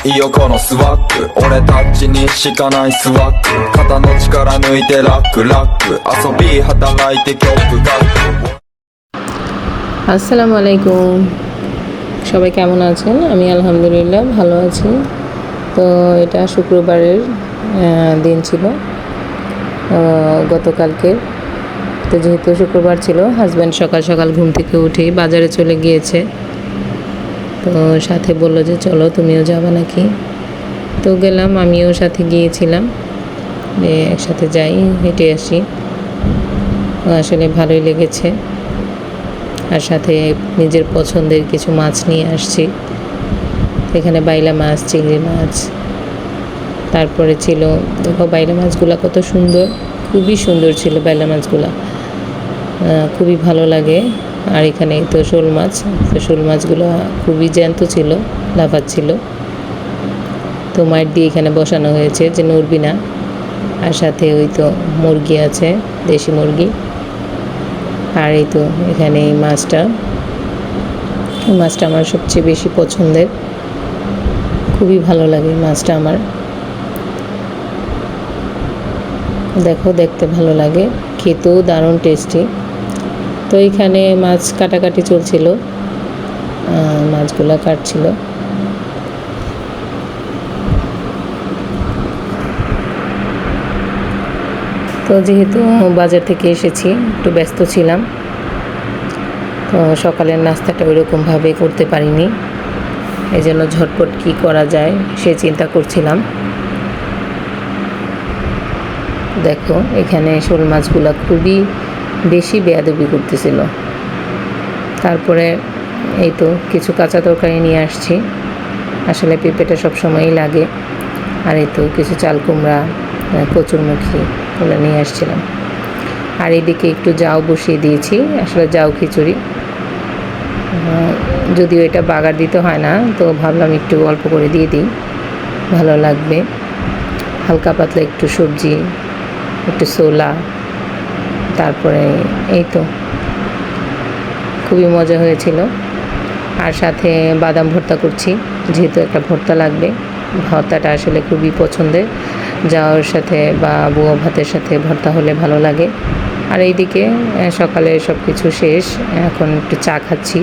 いいよこのスワッグ俺たちにしかないスワッグ肩の力抜いてラックラック遊び働いて曲がআসসালামু আলাইকুম সবাই কেমন আছেন আমি আলহামদুলিল্লাহ ভালো আছি তো এটা শুক্রবারের দিন ছিল গতকালকে তো যেহেতু শুক্রবার ছিল হাজব্যান্ড সকাল সকাল ঘুম থেকে উঠেই বাজারে চলে গিয়েছে তো সাথে বলল যে চলো তুমিও যাবে নাকি তো গেলাম আমিও সাথে গিয়েছিলাম যে একসাথে যাই হেঁটে আসি আসলে ভালোই লেগেছে আর সাথে নিজের পছন্দের কিছু মাছ নিয়ে আসছি এখানে বাইলা মাছ চিংড়ি মাছ তারপরে ছিল দেখো বাইলা মাছগুলো কত সুন্দর খুবই সুন্দর ছিল বাইলা মাছগুলো খুবই ভালো লাগে আর এখানে তো শোল মাছ তো শোল মাছগুলো খুবই জ্যান্ত ছিল লাফাচ্ছিল তো মাইট দিয়ে এখানে বসানো হয়েছে যে নড়বি না আর সাথে ওই তো মুরগি আছে দেশি মুরগি আর এই তো এখানে এই মাছটা আমার সবচেয়ে বেশি পছন্দের খুবই ভালো লাগে মাছটা আমার দেখো দেখতে ভালো লাগে খেতেও দারুণ টেস্টি তো এখানে মাছ কাটাকাটি চলছিল মাছগুলো কাটছিল তো যেহেতু বাজার থেকে এসেছি একটু ব্যস্ত ছিলাম তো সকালের নাস্তাটা ওইরকমভাবে করতে পারিনি এই জন্য ঝটপট কী করা যায় সে চিন্তা করছিলাম দেখো এখানে শোল মাছগুলো খুবই বেশি বেয়াদবি করতেছিল তারপরে এই তো কিছু কাঁচা তরকারি নিয়ে আসছি আসলে পেঁপেটা সবসময়ই লাগে আর এই তো কিছু চাল কুমড়া কচুরমুখী ওগুলো নিয়ে আসছিলাম আর এদিকে একটু জাউ বসিয়ে দিয়েছি আসলে জাউ খিচুড়ি যদিও এটা বাগার দিতে হয় না তো ভাবলাম একটু অল্প করে দিয়ে দিই ভালো লাগবে হালকা পাতলা একটু সবজি একটু ছোলা তারপরে এই তো খুবই মজা হয়েছিল আর সাথে বাদাম ভর্তা করছি যেহেতু একটা ভর্তা লাগবে ভর্তাটা আসলে খুবই পছন্দের যাওয়ার সাথে বা বুয়া ভাতের সাথে ভর্তা হলে ভালো লাগে আর এইদিকে সকালে সব কিছু শেষ এখন একটু চা খাচ্ছি